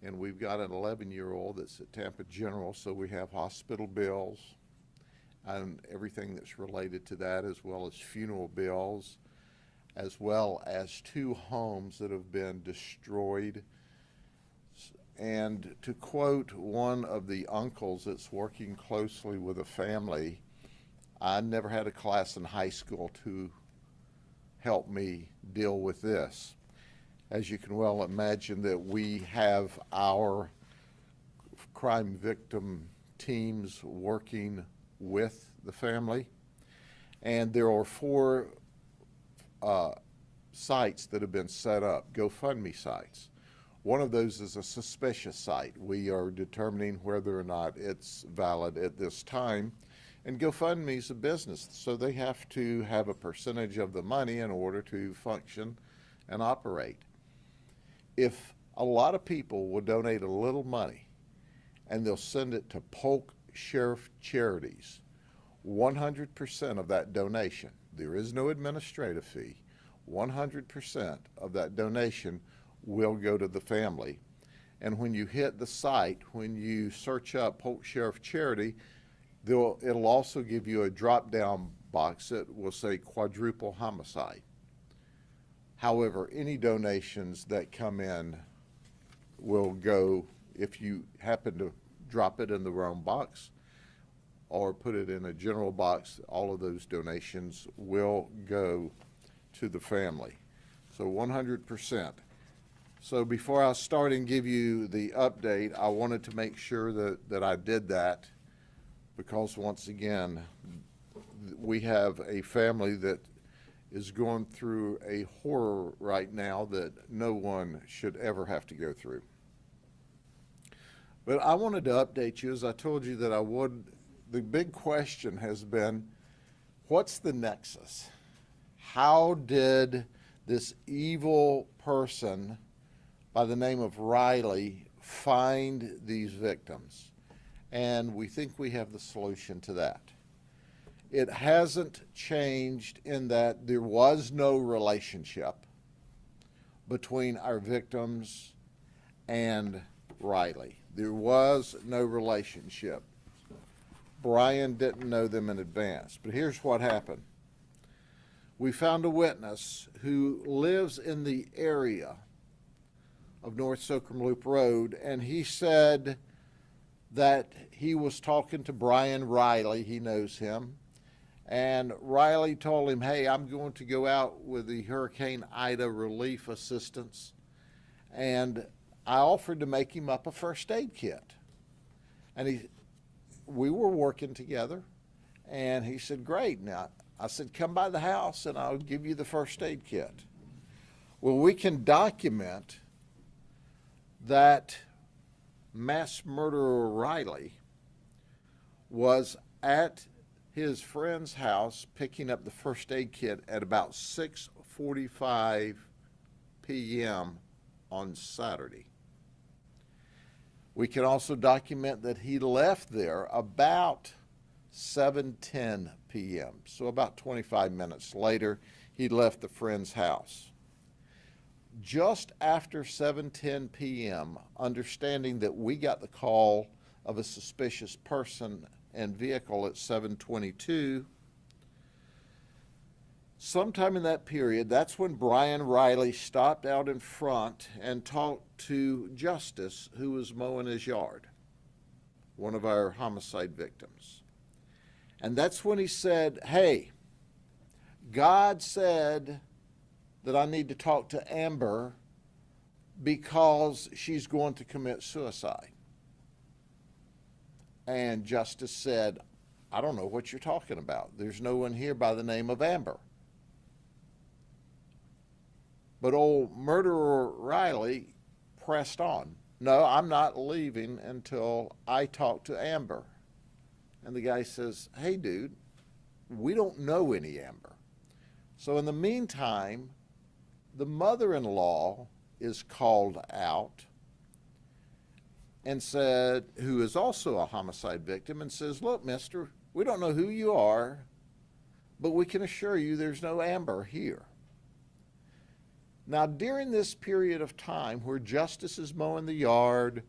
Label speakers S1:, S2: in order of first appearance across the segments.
S1: And we've got an 11-year-old that's at Tampa General, so we have hospital bills and everything that's related to that, as well as funeral bills, as well as 2 homes that have been destroyed. And to quote one of the uncles that's working closely with a family, I never had a class in high school to help me deal with this. As you can well imagine, that we have our crime victim teams working with the family, and there are 4 sites that have been set up, GoFundMe sites. One of those is a suspicious site. We are determining whether or not it's valid at this time. And GoFundMe is a business, so they have to have a percentage of the money in order to function and operate. If a lot of people will donate a little money and they'll send it to Polk Sheriff Charities, 100% of that donation, there is no administrative fee, 100% of that donation will go to the family. And when you hit the site, when you search up Polk Sheriff Charity, it'll also give you a drop-down box that will say quadruple homicide. However, any donations that come in will go, if you happen to drop it in the wrong box or put it in a general box, all of those donations will go to the family. So 100%. So before I start and give you the update, I wanted to make sure that I did that, because once again, we have a family that is going through a horror right now that no one should ever have to go through. But I wanted to update you, as I told you that I would. The big question has been, what's the nexus? How did this evil person by the name of Riley find these victims? And we think we have the solution to that. It hasn't changed in that there was no relationship between our victims and Riley. There was no relationship. Brian didn't know them in advance. But here's what happened. We found a witness who lives in the area of North Soakham Loop Road, and he said that he was talking to Brian Riley. He knows him. And Riley told him, hey, I'm going to go out with the Hurricane Ida relief assistance, and I offered to make him up a first aid kit. And we were working together, and he said, great. Now, I said, come by the house and I'll give you the first aid kit. Well, we can document that mass murderer Riley was at his friend's house picking up the first aid kit at about 6:45 p.m. on Saturday. We can also document that he left there about 7:10 p.m. So about 25 minutes later, he left the friend's house. Just after 7:10 p.m., understanding that we got the call of a suspicious person and vehicle at 7:22, sometime in that period, that's when Brian Riley stopped out in front and talked to Justice, who was mowing his yard, one of our homicide victims. And that's when he said, hey, God said that I need to talk to Amber because she's going to commit suicide. And Justice said, I don't know what you're talking about. There's no one here by the name of Amber. But old murderer Riley pressed on. No, I'm not leaving until I talk to Amber. And the guy says, hey, dude, we don't know any Amber. So in the meantime, the mother-in-law is called out and said, who is also a homicide victim, and says, look, mister, we don't know who you are, but we can assure you there's no Amber here. Now, during this period of time where Justice is mowing the yard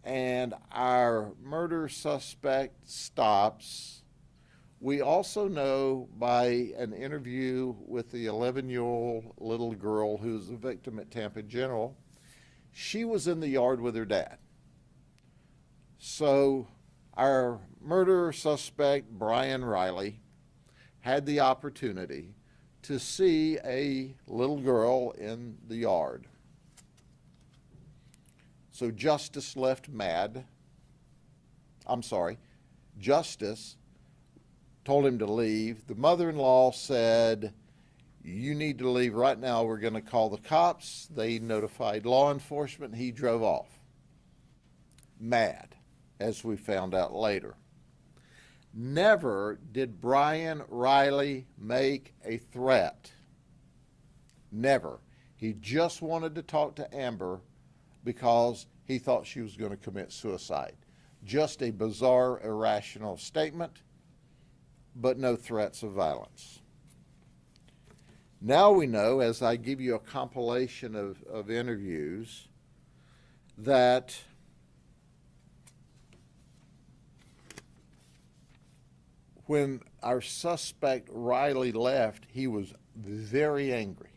S1: and our murder suspect stops, we also know by an interview with the 11-year-old little girl who's the victim at Tampa General, she was in the yard with her dad. So our murder suspect, Byran Riley, had the opportunity to see a little girl in the yard. So Justice left mad. Justice told him to leave. The mother-in-law said, "You need to leave right now. We're going to call the cops." They notified law enforcement. He drove off. Mad, as we found out later. Never did Byran Riley make a threat. Never. He just wanted to talk to Amber because he thought she was going to commit suicide. Just a bizarre, irrational statement, but no threats of violence. Now we know, as I give you a compilation of interviews, that when our suspect Riley left, he was very angry.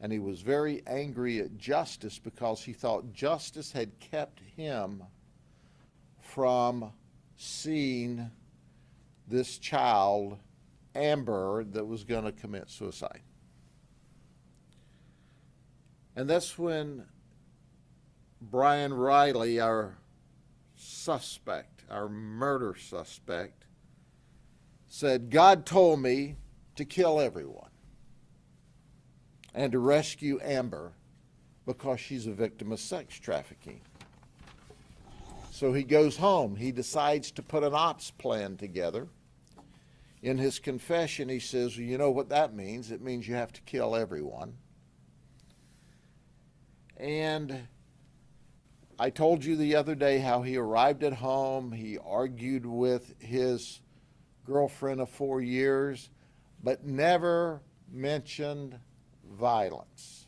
S1: And he was very angry at Justice because he thought Justice had kept him from seeing this child, Amber, that was going to commit suicide. And that's when Byran Riley, our suspect, our murder suspect, said, "God told me to kill everyone and to rescue Amber because she's a victim of sex trafficking." So he goes home. He decides to put an ops plan together. In his confession, he says, "Well, you know what that means? It means you have to kill everyone." And I told you the other day how he arrived at home. He argued with his girlfriend of 4 years, but never mentioned violence.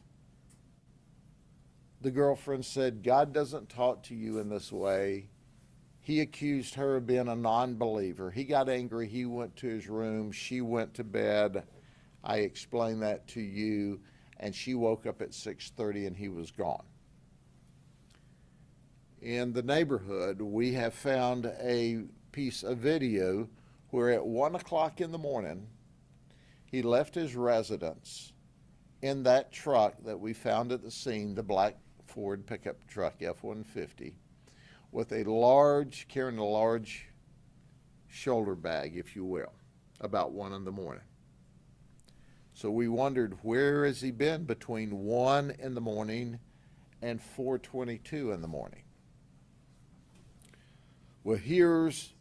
S1: The girlfriend said, "God doesn't talk to you in this way." He accused her of being a non-believer. He got angry. He went to his room. She went to bed. I explained that to you. And she woke up at 6:30 and he was gone. In the neighborhood, we have found a piece of video where at 1 o'clock in the morning, he left his residence in that truck that we found at the scene, the black Ford pickup truck, F-150, with carrying a large shoulder bag, if you will, about 1 in the morning. So we wondered, where has he been between 1 in the morning and 4:22 in the morning? Well, here's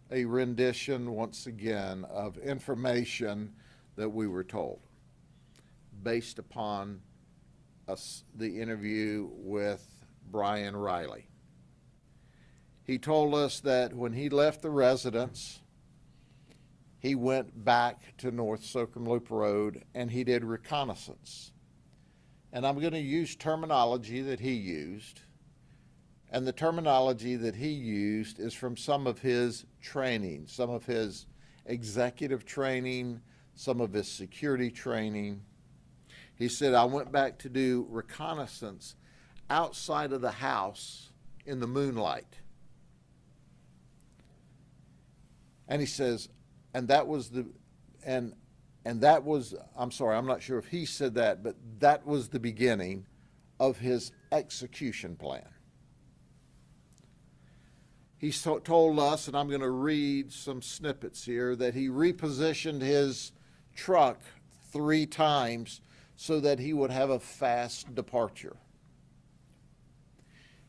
S1: a rendition, once again, of information that we were told based upon the interview with Byran Riley. He told us that when he left the residence, he went back to North Slocum Loop Road and he did reconnaissance. And I'm going to use terminology that he used. And the terminology that he used is from some of his training, some of his executive training, some of his security training. He said, "I went back to do reconnaissance outside of the house in the moonlight." And he says, I'm not sure if he said that, but that was the beginning of his execution plan. He told us, and I'm going to read some snippets here, that he repositioned his truck 3 times so that he would have a fast departure.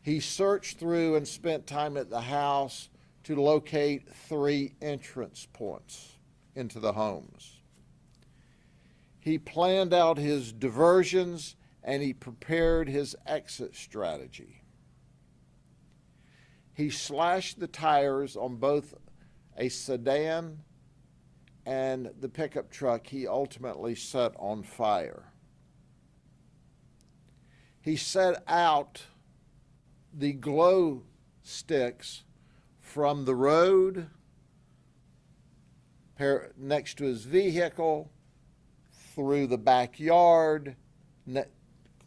S1: He searched through and spent time at the house to locate 3 entrance points into the homes. He planned out his diversions and he prepared his exit strategy. He slashed the tires on both a sedan and the pickup truck he ultimately set on fire. he set out the glow sticks from the road next to his vehicle, through the backyard,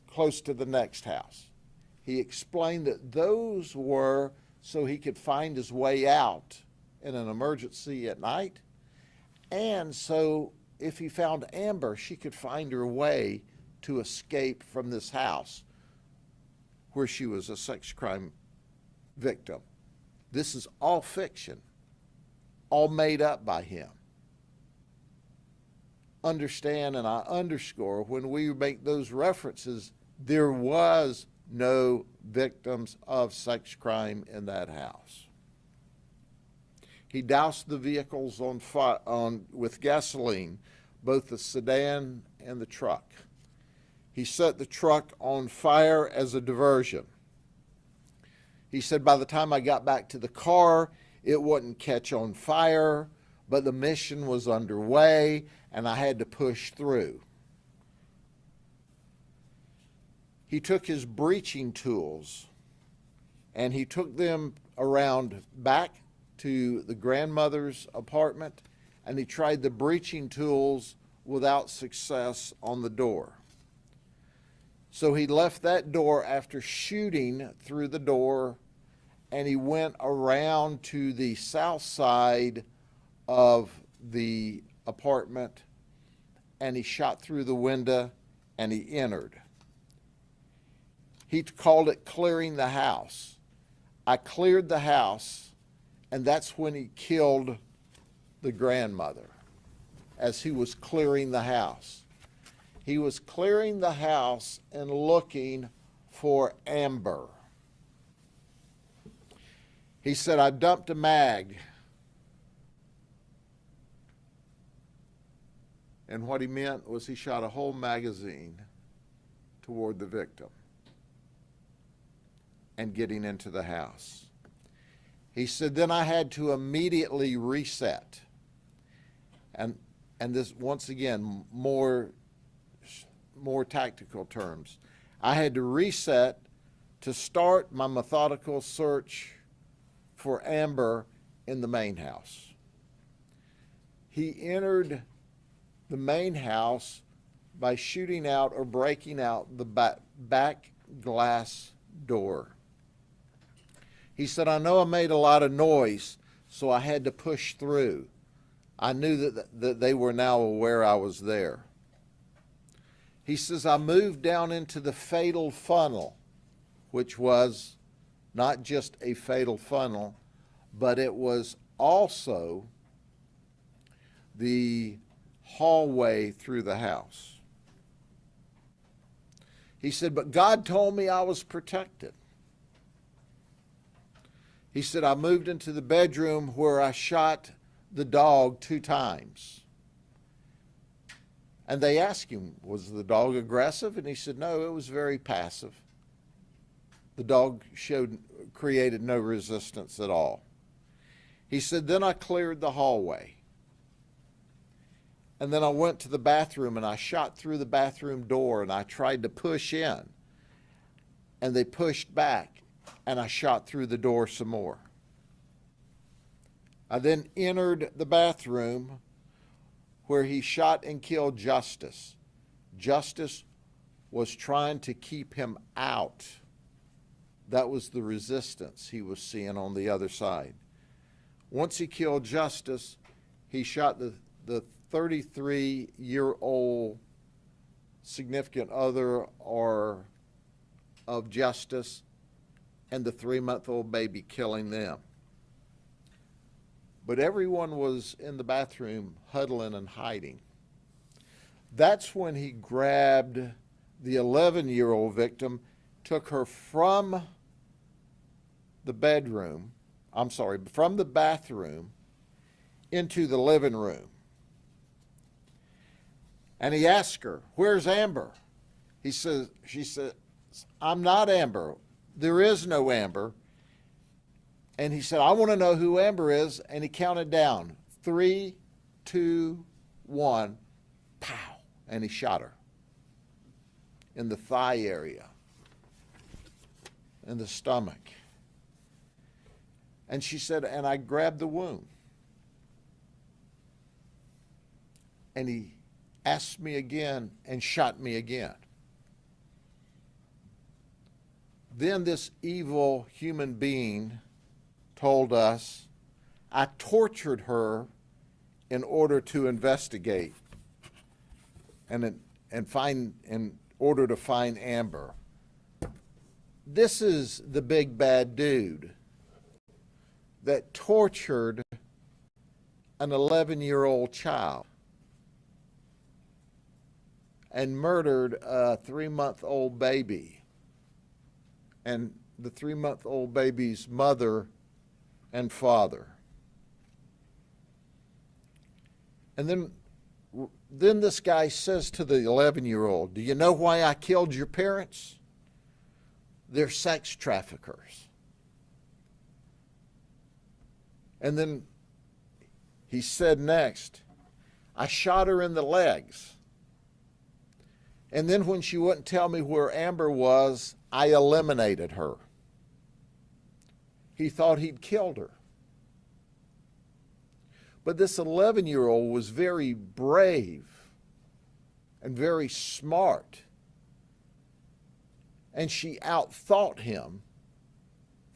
S1: close to the next house. He explained that those were so he could find his way out in an emergency at night, and so if he found Amber, she could find her way to escape from this house where she was a sex crime victim. This is all fiction, all made up by him. Understand, and I underscore, when we make those references, there was no victims of sex crime in that house. He doused the vehicles with gasoline, both the sedan and the truck. He set the truck on fire as a diversion. He said, by the time I got back to the car, it wouldn't catch on fire, but the mission was underway and I had to push through. He took his breaching tools and he took them around back to the grandmother's apartment, and he tried the breaching tools without success on the door. So he left that door after shooting through the door, and he went around to the south side of the apartment, and he shot through the window and he entered. He called it clearing the house. I cleared the house, and that's when he killed the grandmother as he was clearing the house. He was clearing the house and looking for Amber. He said, I dumped a mag. And what he meant was he shot a whole magazine toward the victim and getting into the house. He said, then I had to immediately reset. And this, once again, more tactical terms. I had to reset to start my methodical search for Amber in the main house. He entered the main house by shooting out or breaking out the back glass door. He said, I know I made a lot of noise, so I had to push through. I knew that they were now aware I was there. He says, I moved down into the fatal funnel, which was not just a fatal funnel, but it was also the hallway through the house. He said, but God told me I was protected. He said, I moved into the bedroom where I shot the dog 2 times. And they asked him, was the dog aggressive? And he said, no, it was very passive. The dog created no resistance at all. He said, then I cleared the hallway. And then I went to the bathroom and I shot through the bathroom door and I tried to push in. And they pushed back and I shot through the door some more. I then entered the bathroom where he shot and killed Justice. Justice was trying to keep him out. That was the resistance he was seeing on the other side. Once he killed Justice, he shot the 33-year-old significant other of Justice and the 3-month-old baby, killing them. But everyone was in the bathroom huddling and hiding. That's when he grabbed the 11-year-old victim, took her from the bathroom into the living room. And he asked her, where's Amber? She says, I'm not Amber. There is no Amber. And he said, I want to know who Amber is. And he counted down, 3, 2, 1, pow. And he shot her in the thigh area. in the stomach. And she said, and I grabbed the wound. And he asked me again and shot me again. Then this evil human being told us, I tortured her in order to investigate and in order to find Amber. This is the big bad dude that tortured an 11-year-old child and murdered a 3-month-old baby and the 3-month-old baby's mother and father. And then this guy says to the 11-year-old, do you know why I killed your parents? They're sex traffickers. And then he said next, I shot her in the legs. And then when she wouldn't tell me where Amber was, I eliminated her. He thought he'd killed her. But this 11-year-old was very brave and very smart. And she outthought him,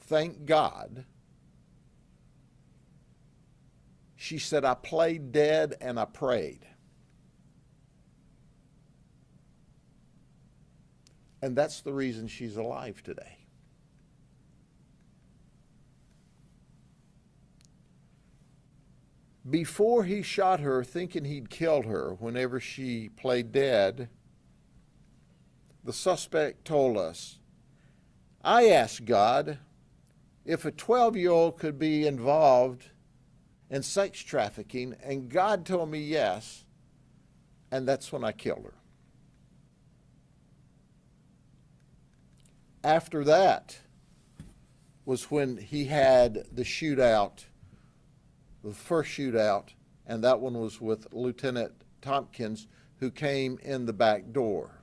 S1: thank God. She said, I played dead and I prayed. And that's the reason she's alive today. Before he shot her, thinking he'd killed her whenever she played dead, the suspect told us, I asked God if a 12-year-old could be involved in sex trafficking, and God told me yes, and that's when I killed her. After that was when he had the shootout, the first shootout, and that one was with Lieutenant Tompkins, who came in the back door.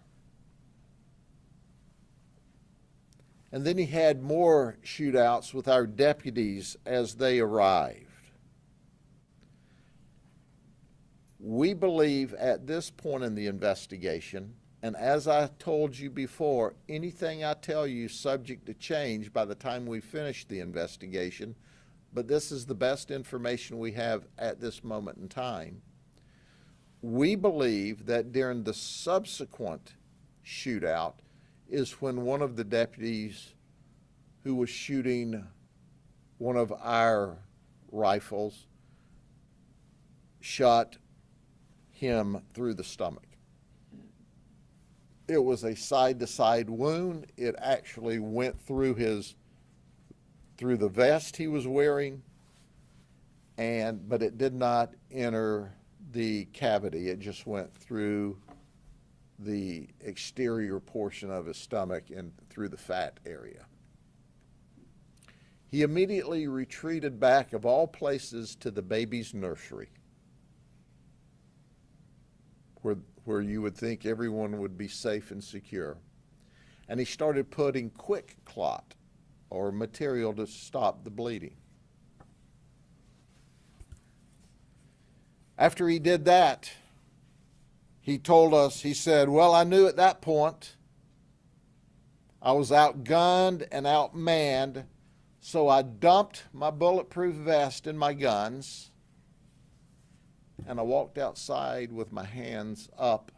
S1: And then he had more shootouts with our deputies as they arrived. We believe at this point in the investigation, and as I told you before, anything I tell you is subject to change by the time we finish the investigation, but this is the best information we have at this moment in time. We believe that during the subsequent shootout is when one of the deputies who was shooting one of our rifles shot him through the stomach. It was a side-to-side wound. It actually went through the vest he was wearing, but it did not enter the cavity. It just went through the exterior portion of his stomach and through the fat area. He immediately retreated back, of all places, to the baby's nursery, where you would think everyone would be safe and secure. And he started putting quick clot or material to stop the bleeding. After he did that, he told us, he said, well, I knew at that point I was outgunned and outmanned, so I dumped my bulletproof vest and my guns, and I walked outside with my hands up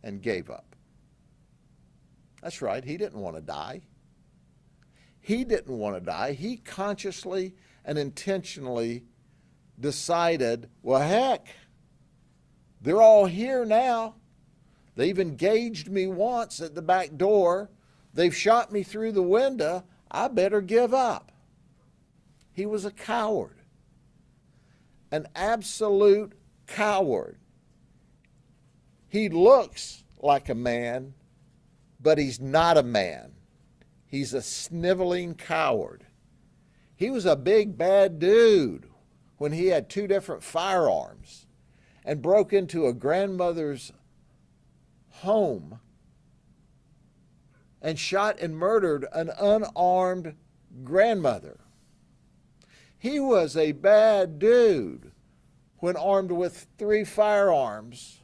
S1: and gave up. That's right, he didn't want to die. He didn't want to die. He consciously and intentionally decided, well, heck, they're all here now. They've engaged me once at the back door. They've shot me through the window. I better give up. He was a coward. An absolute coward. He looks like a man, but he's not a man. He's a sniveling coward. He was a big bad dude when he had 2 different firearms and broke into a grandmother's home and shot and murdered an unarmed grandmother. He was a bad dude when armed with 3 firearms,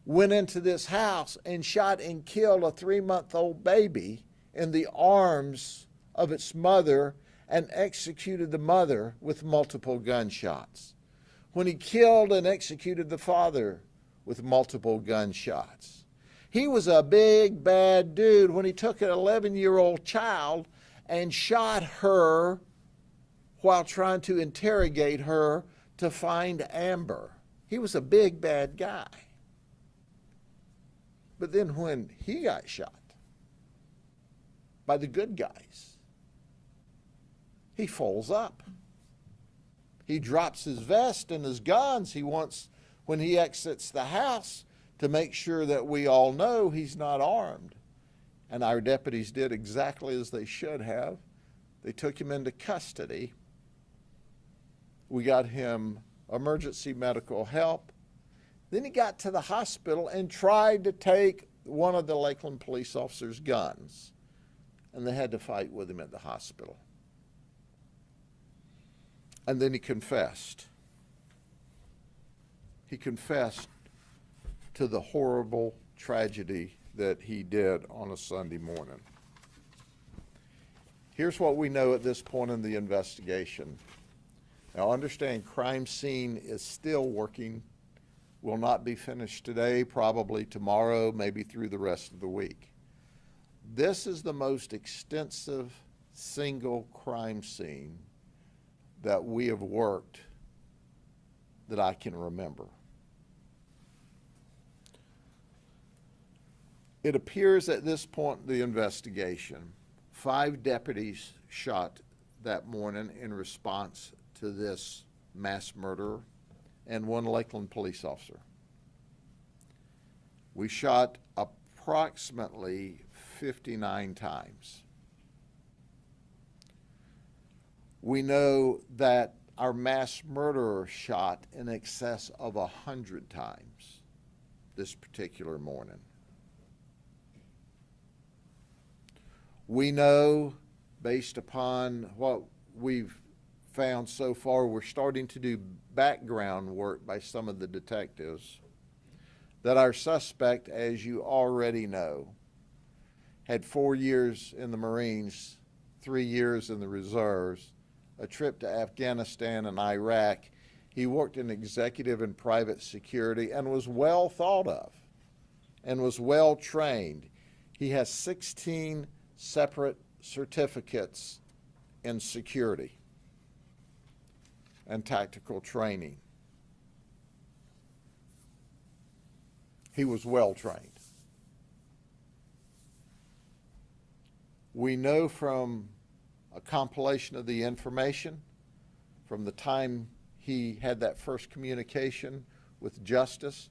S1: went into this house and shot and killed a 3-month-old baby in the arms of its mother and executed the mother with multiple gunshots. When he killed and executed the father with multiple gunshots. He was a big bad dude when he took an 11-year-old child and shot her while trying to interrogate her to find Amber. He was a big bad guy. But then when he got shot by the good guys, he folds up. He drops his vest and his guns. He wants, when he exits the house, to make sure that we all know he's not armed. And our deputies did exactly as they should have. They took him into custody. We got him emergency medical help. Then he got to the hospital and tried to take one of the Lakeland police officers' guns. And they had to fight with him at the hospital. And then he confessed. He confessed to the horrible tragedy that he did on a Sunday morning. Here's what we know at this point in the investigation. Now understand, crime scene is still working, will not be finished today, probably tomorrow, maybe through the rest of the week. This is the most extensive single crime scene that we have worked that I can remember. It appears at this point in the investigation, 5 deputies shot that morning in response to this mass murder, and 1 Lakeland police officer. We shot approximately 59 times. We know that our mass murderer shot in excess of 100 times this particular morning. We know, based upon what we've found so far, we're starting to do background work by some of the detectives, that our suspect, as you already know, had 4 years in the Marines, 3 years in the reserves, a trip to Afghanistan and Iraq. He worked in executive and private security and was well thought of and was well trained. He has 16 separate certificates in security and tactical training. He was well trained. We know from a compilation of the information from the time he had that first communication with Justice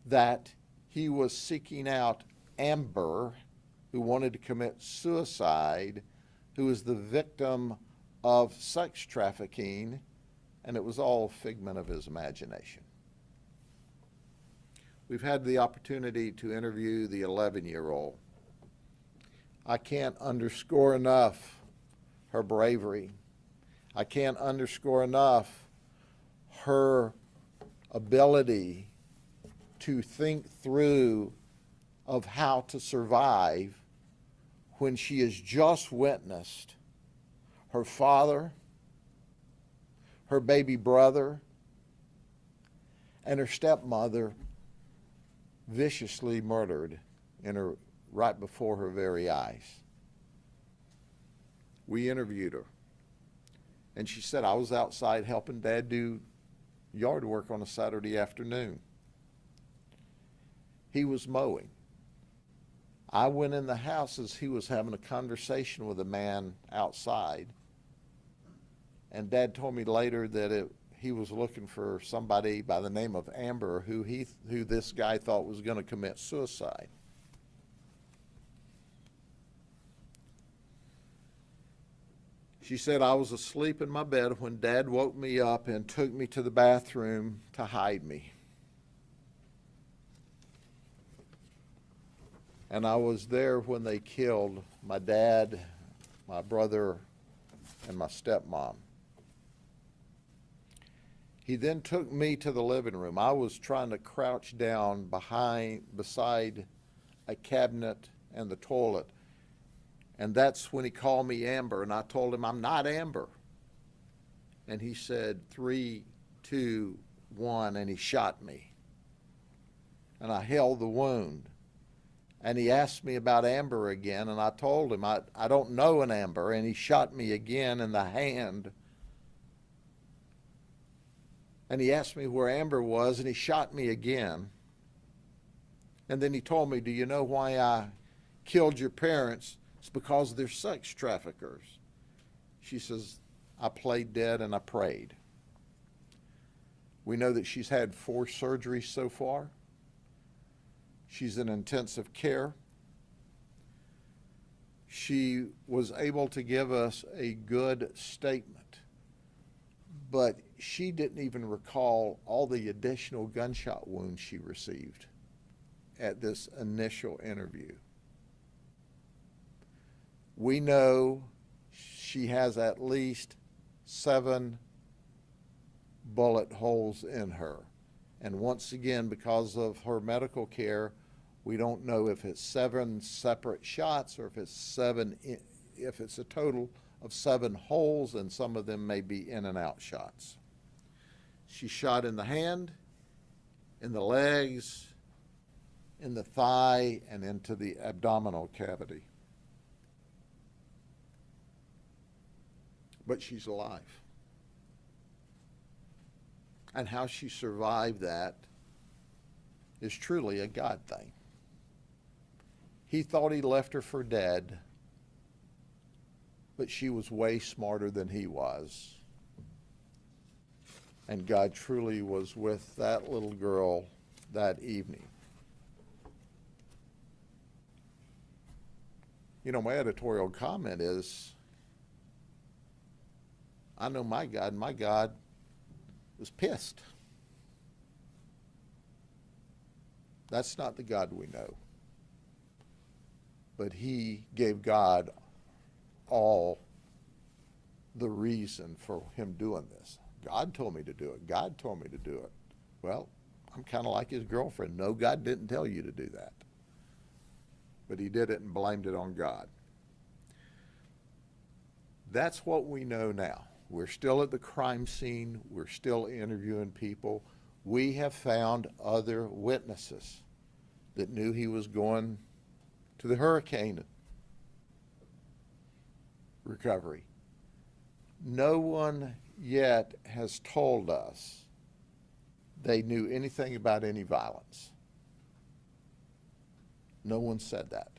S1: that he was seeking out Amber, who wanted to commit suicide, who was the victim of sex trafficking, and it was all a figment of his imagination. We've had the opportunity to interview the 11-year-old. I can't underscore enough her bravery. I can't underscore enough her ability to think through of how to survive when she has just witnessed her father, her baby brother, and her stepmother viciously murdered right before her very eyes. We interviewed her, and she said, I was outside helping Dad do yard work on a Saturday afternoon. He was mowing. I went in the house as he was having a conversation with a man outside, and Dad told me later that he was looking for somebody by the name of Amber who this guy thought was going to commit suicide. She said, I was asleep in my bed when Dad woke me up and took me to the bathroom to hide me. And I was there when they killed my dad, my brother, and my stepmom. He then took me to the living room. I was trying to crouch down beside a cabinet and the toilet. And that's when he called me Amber, and I told him, I'm not Amber. And he said, 3, 2, 1, and he shot me. And I held the wound. And he asked me about Amber again, and I told him, I don't know an Amber, and he shot me again in the hand. And he asked me where Amber was, and he shot me again. And then he told me, do you know why I killed your parents? It's because they're sex traffickers. She says, I played dead and I prayed. We know that she's had 4 surgeries so far. She's in intensive care. She was able to give us a good statement, but she didn't even recall all the additional gunshot wounds she received at this initial interview. We know she has at least 7 bullet holes in her. And once again, because of her medical care, we don't know if it's 7 separate shots or if it's a total of 7 holes, and some of them may be in and out shots. She's shot in the hand, in the legs, in the thigh, and into the abdominal cavity. But she's alive. And how she survived that is truly a God thing. He thought he left her for dead, but she was way smarter than he was. And God truly was with that little girl that evening. You know, my editorial comment is, I know my God was pissed. That's not the God we know. But he gave God all the reason for him doing this. God told me to do it. God told me to do it. Well, I'm kind of like his girlfriend. No, God didn't tell you to do that. But he did it and blamed it on God. That's what we know now. We're still at the crime scene. We're still interviewing people. We have found other witnesses that knew he was going to the hurricane recovery. No one yet has told us they knew anything about any violence. No one said that.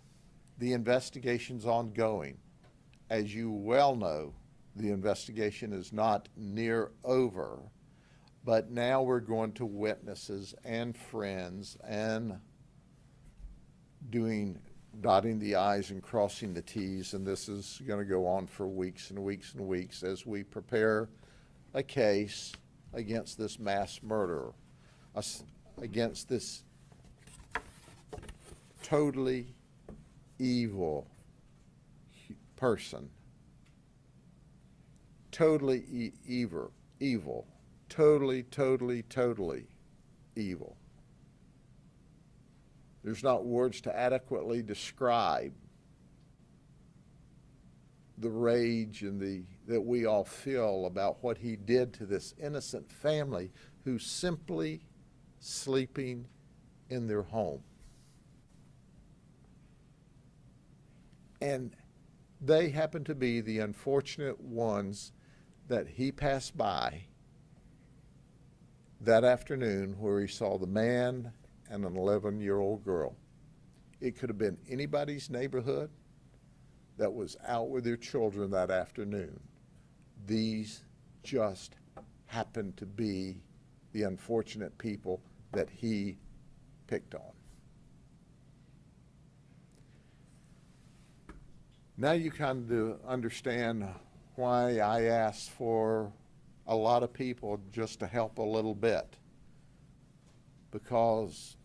S1: The investigation's ongoing. As you well know, the investigation is not near over, but now we're going to witnesses and friends and dotting the I's and crossing the T's, and this is going to go on for weeks and weeks and weeks as we prepare a case against this mass murderer, against this totally evil person. Totally evil. Totally evil. There's not words to adequately describe the rage and that we all feel about what he did to this innocent family who's simply sleeping in their home. And they happen to be the unfortunate ones that he passed by that afternoon where he saw the man and an 11-year-old girl. It could have been anybody's neighborhood that was out with their children that afternoon. These just happened to be the unfortunate people that he picked on. Now you kind of understand why I asked for a lot of people just to help a little bit, because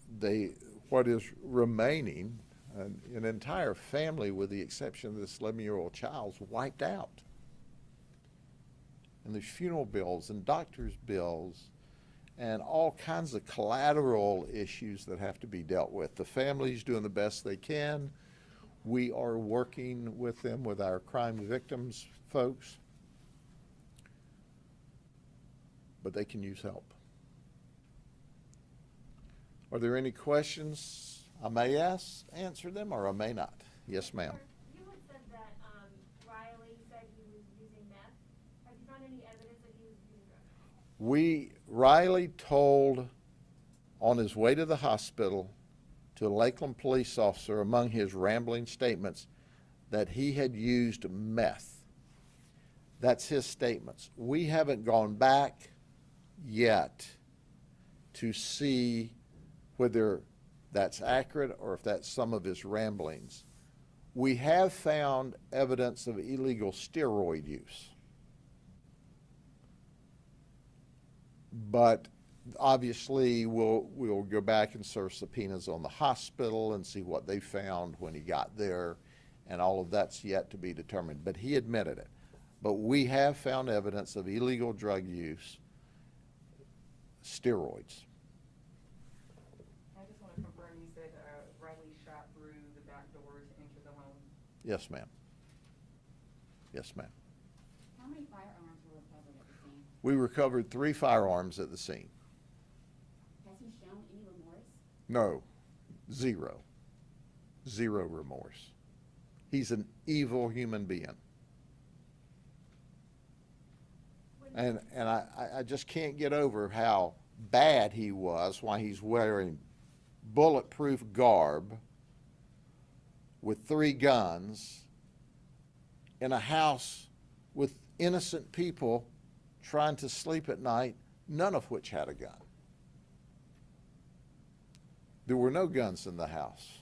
S1: what is remaining, an entire family, with the exception of this 11-year-old child, is wiped out. And there's funeral bills and doctor's bills and all kinds of collateral issues that have to be dealt with. The family's doing the best they can. We are working with them, with our crime victims folks, but they can use help. Are there any questions I may answer them, or I may not? Yes, ma'am.
S2: You had said that Riley said he was using meth. Have you found any evidence that he was using drugs?
S1: Riley told on his way to the hospital to a Lakeland police officer, among his rambling statements, that he had used meth. That's his statements. We haven't gone back yet to see whether that's accurate or if that's some of his ramblings. We have found evidence of illegal steroid use. But obviously, we'll go back and serve subpoenas on the hospital and see what they found when he got there, and all of that's yet to be determined. But he admitted it. But we have found evidence of illegal drug use, steroids.
S3: I just want to confirm, you said Riley shot through the back doors into the home?
S1: Yes, ma'am. Yes, ma'am.
S4: How many firearms were recovered at the scene?
S1: We recovered 3 firearms at the scene.
S4: Has he shown any remorse?
S1: No, zero. Zero remorse. He's an evil human being. And I just can't get over how bad he was, why he's wearing bulletproof garb with 3 guns in a house with innocent people trying to sleep at night, none of which had a gun. There were no guns in the house.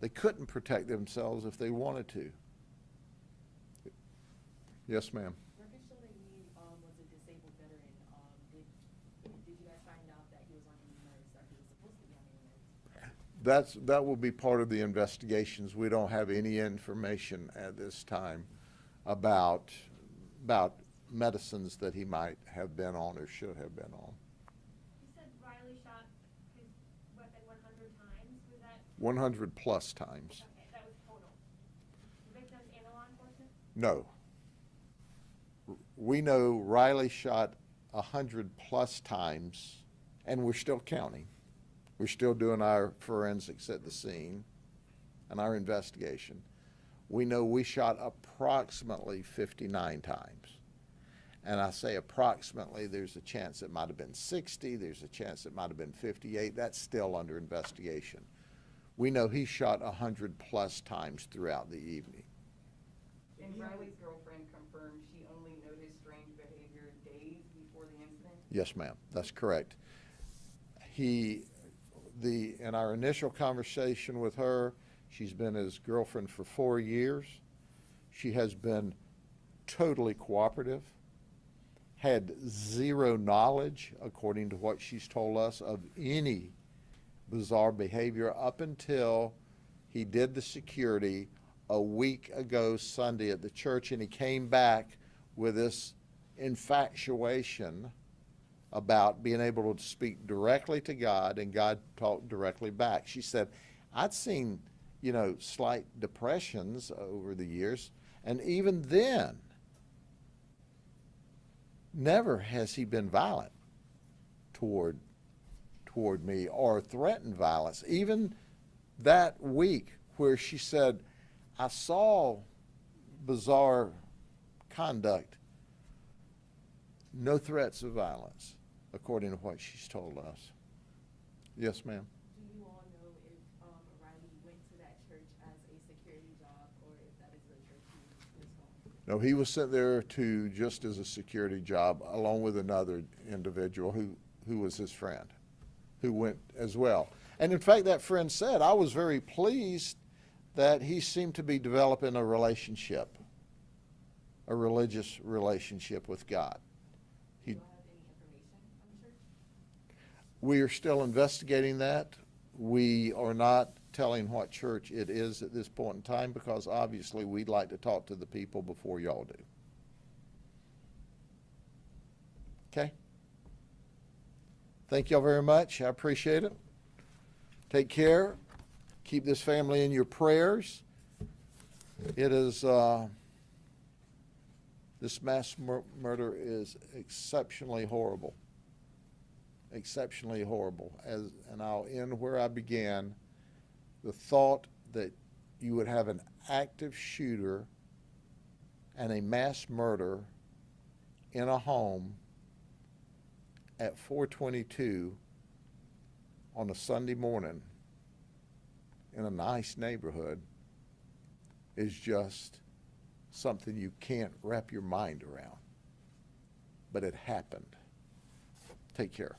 S1: They couldn't protect themselves if they wanted to. Yes, ma'am.
S5: Records show that he was a disabled veteran. Did you guys find out that he was on any nerves, or he was supposed to be on any nerves?
S1: That will be part of the investigations. We don't have any information at this time about medicines that he might have been on or should have been on.
S2: You said Riley shot his weapon 100 times. Was that?
S1: 100 plus times.
S2: Okay, that was total. Victims and law enforcement?
S1: No. We know Riley shot 100 plus times, and we're still counting. We're still doing our forensics at the scene and our investigation. We know we shot approximately 59 times. And I say approximately, there's a chance it might have been 60, there's a chance it might have been 58. That's still under investigation. We know he shot 100 plus times throughout the evening.
S3: And Riley's girlfriend confirmed she only noticed strange behavior days before the incident?
S1: Yes, ma'am, that's correct. In our initial conversation with her, she's been his girlfriend for 4 years. She has been totally cooperative, had zero knowledge, according to what she's told us, of any bizarre behavior up until he did the security a week ago Sunday at the church, and he came back with this infatuation about being able to speak directly to God, and God talked directly back. She said, I'd seen, slight depressions over the years, and even then, never has he been violent toward me or threatened violence. Even that week where she said, I saw bizarre conduct, no threats of violence, according to what she's told us. Yes, ma'am.
S5: Do you all know if Riley went to that church as a security job, or if that is the church he was going to?
S1: No, he was sent there just as a security job, along with another individual who was his friend, who went as well. And in fact, that friend said, I was very pleased that he seemed to be developing a relationship, a religious relationship with God.
S5: Do you all have any information on the church?
S1: We are still investigating that. we are not telling what church it is at this point in time because obviously we'd like to talk to the people before y'all do. Okay? Thank y'all very much. I appreciate it. Take care. Keep this family in your prayers. It is, this mass murder is exceptionally horrible. Exceptionally horrible. And I'll end where I began. The thought that you would have an active shooter and a mass murder in a home at 4:22 on a Sunday morning in a nice neighborhood is just something you can't wrap your mind around. But it happened. Take care.